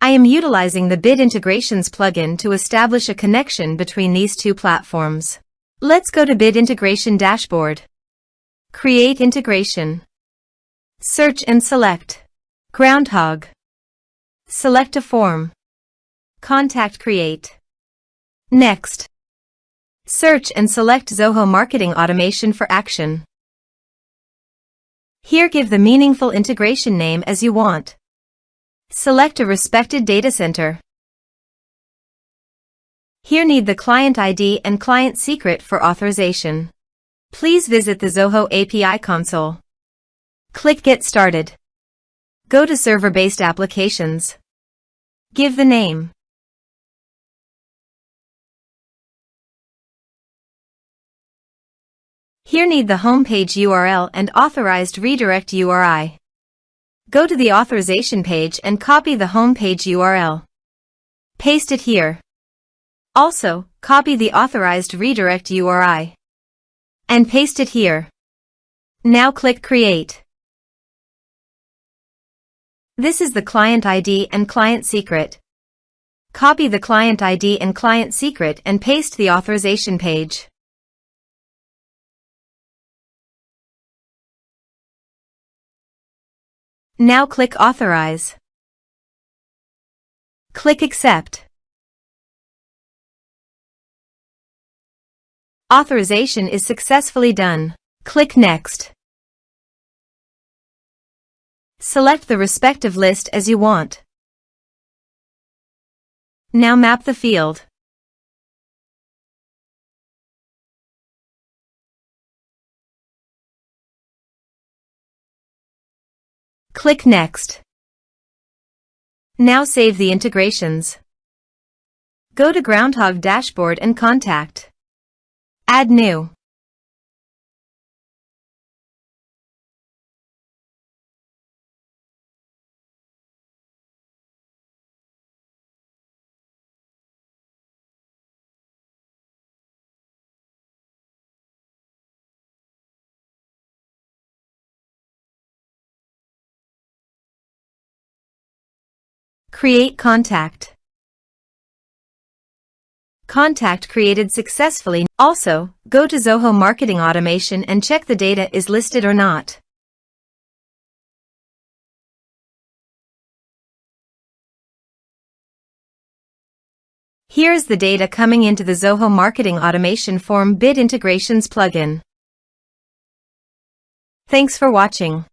I am utilizing the Bit Integrations plugin to establish a connection between these two platforms. Let's go to Bit Integration Dashboard. Create integration. Search and select Groundhogg. Select a form. Contact Create. Next. Search and select Zoho Marketing Automation for action. Here give the meaningful integration name as you want. Select a respected data center. Here need the client ID and client secret for authorization. Please visit the Zoho API console. Click Get Started. Go to Server-Based Applications. Give the name. Here need the homepage URL and authorized redirect URI. Go to the authorization page and copy the homepage URL. Paste it here. Also, copy the authorized redirect URI. And paste it here. Now click Create. This is the client ID and client secret. Copy the client ID and client secret and paste the authorization page. Now click Authorize. Click Accept. Authorization is successfully done. Click Next. Select the respective list as you want. Now map the field. Click Next. Now save the integrations. Go to Groundhogg Dashboard and Contact. Add New. Create contact. Contact created successfully. Also, go to Zoho Marketing Automation and check the data is listed or not. Here is the data coming into the Zoho Marketing Automation Form Bit Integrations plugin. Thanks for watching.